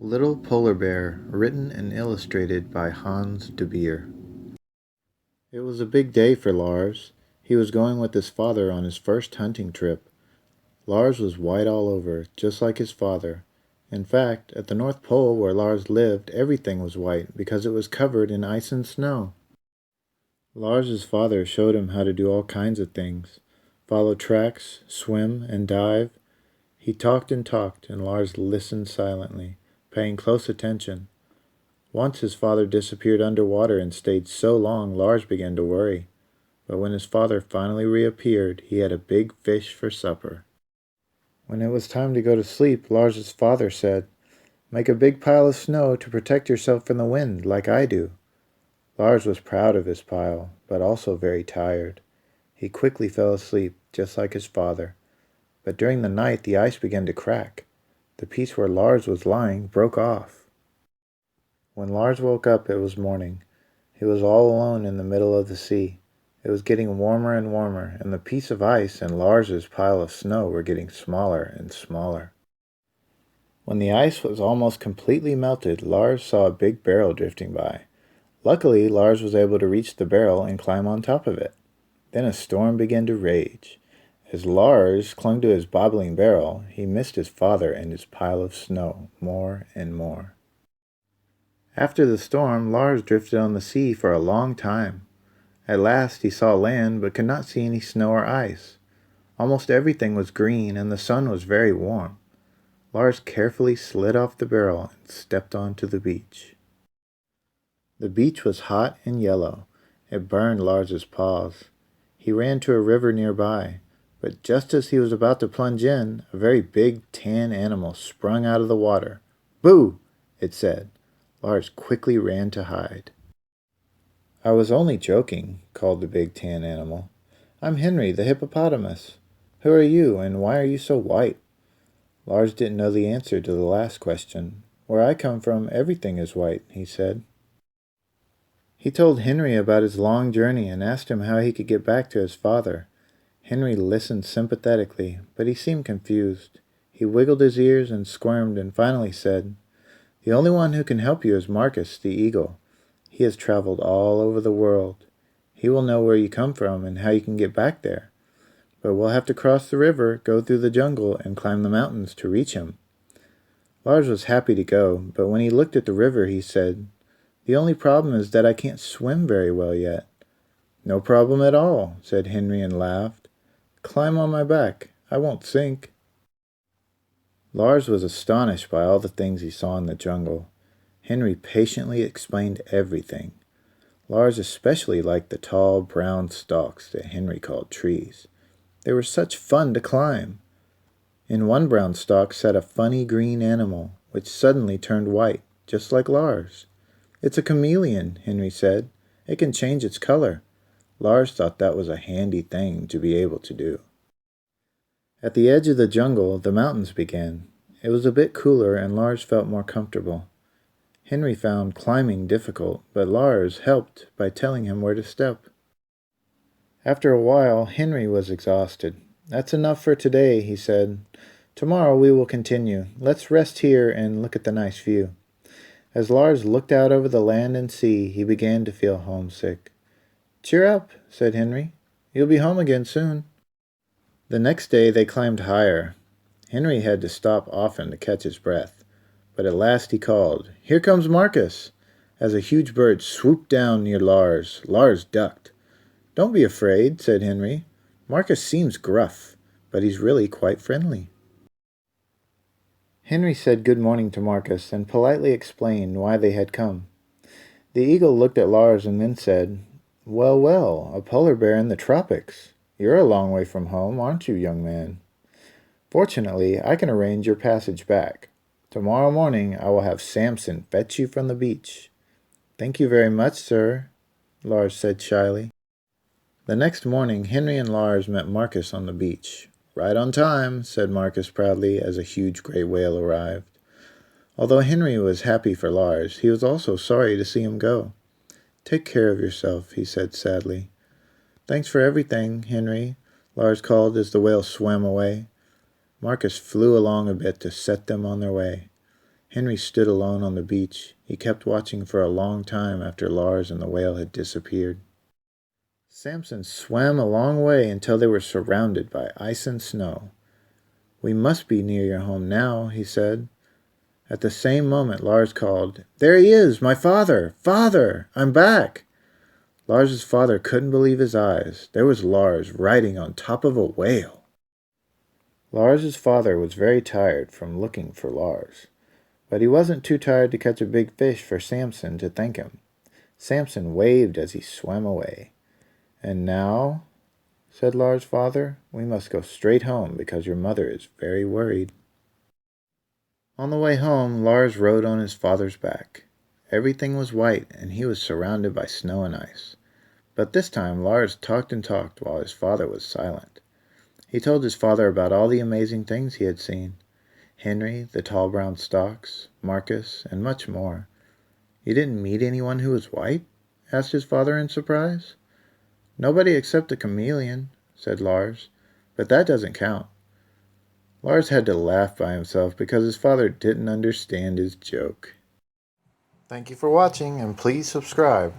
Little Polar Bear, written and illustrated by Hans de Beer. It was a big day for Lars. He was going with his father on his first hunting trip. Lars was white all over, just like his father. In fact, at the North Pole where Lars lived, everything was white because it was covered in ice and snow. Lars's father showed him how to do all kinds of things. Follow tracks, swim, and dive. He talked, and Lars listened silently, paying close attention. Once his father disappeared underwater and stayed so long Lars began to worry. But when his father finally reappeared, he had a big fish for supper. When it was time to go to sleep, Lars's father said, "Make a big pile of snow to protect yourself from the wind, like I do." Lars was proud of his pile, but also very tired. He quickly fell asleep, just like his father. But during the night, the ice began to crack. The piece where Lars was lying broke off. When Lars woke up, it was morning. He was all alone in the middle of the sea. It was getting warmer and warmer, and the piece of ice and Lars's pile of snow were getting smaller and smaller. When the ice was almost completely melted, Lars saw a big barrel drifting by. Luckily, Lars was able to reach the barrel and climb on top of it. Then a storm began to rage. As Lars clung to his bobbling barrel, he missed his father and his pile of snow more and more. After the storm, Lars drifted on the sea for a long time. At last he saw land but could not see any snow or ice. Almost everything was green and the sun was very warm. Lars carefully slid off the barrel and stepped onto the beach. The beach was hot and yellow. It burned Lars's paws. He ran to a river nearby, but just as he was about to plunge in, a very big tan animal sprung out of the water. "Boo!" it said. Lars quickly ran to hide. "I was only joking," called the big tan animal. "I'm Henry the hippopotamus. Who are you, and why are you so white?" Lars didn't know the answer to the last question. "Where I come from, everything is white," he said. He told Henry about his long journey and asked him how he could get back to his father. Henry listened sympathetically, but he seemed confused. He wiggled his ears and squirmed and finally said, "The only one who can help you is Marcus, the eagle. He has traveled all over the world. He will know where you come from and how you can get back there. But we'll have to cross the river, go through the jungle, and climb the mountains to reach him." Lars was happy to go, but when he looked at the river, he said, "The only problem is that I can't swim very well yet." "No problem at all," said Henry and laughed. "Climb on my back. I won't sink." Lars was astonished by all the things he saw in the jungle. Henry patiently explained everything. Lars especially liked the tall brown stalks that Henry called trees. They were such fun to climb. In one brown stalk sat a funny green animal, which suddenly turned white, just like Lars. "It's a chameleon," Henry said. "It can change its color." Lars thought that was a handy thing to be able to do. At the edge of the jungle, the mountains began. It was a bit cooler and Lars felt more comfortable. Henry found climbing difficult, but Lars helped by telling him where to step. After a while, Henry was exhausted. "That's enough for today," he said. "Tomorrow we will continue. Let's rest here and look at the nice view." As Lars looked out over the land and sea, he began to feel homesick. "Cheer up," said Henry. "You'll be home again soon." The next day they climbed higher. Henry had to stop often to catch his breath, but at last he called, "Here comes Marcus!" As a huge bird swooped down near Lars, Lars ducked. "Don't be afraid," said Henry. "Marcus seems gruff, but he's really quite friendly." Henry said good morning to Marcus and politely explained why they had come. The eagle looked at Lars and then said, "Well, well, a polar bear in the tropics. You're a long way from home, aren't you, young man? Fortunately, I can arrange your passage back. Tomorrow morning I will have Samson fetch you from the beach." "Thank you very much, sir," Lars said shyly. The next morning, Henry and Lars met Marcus on the beach. "Right on time," said Marcus proudly as a huge gray whale arrived. Although Henry was happy for Lars, he was also sorry to see him go. "Take care of yourself," he said sadly. "Thanks for everything, Henry," Lars called as the whale swam away. Marcus flew along a bit to set them on their way. Henry stood alone on the beach. He kept watching for a long time after Lars and the whale had disappeared. Samson swam a long way until they were surrounded by ice and snow. "We must be near your home now," he said. At the same moment, Lars called, "There he is, my father! Father, I'm back!" Lars's father couldn't believe his eyes. There was Lars riding on top of a whale. Lars's father was very tired from looking for Lars, but he wasn't too tired to catch a big fish for Samson to thank him. Samson waved as he swam away. "And now," said Lars' father, "we must go straight home because your mother is very worried." On the way home, Lars rode on his father's back. Everything was white, and he was surrounded by snow and ice. But this time, Lars talked and talked while his father was silent. He told his father about all the amazing things he had seen. Henry, the tall brown stalks, Marcus, and much more. "You didn't meet anyone who was white?" asked his father in surprise. "Nobody except the chameleon," said Lars, "but that doesn't count." Lars had to laugh by himself because his father didn't understand his joke. Thank you for watching, and please subscribe.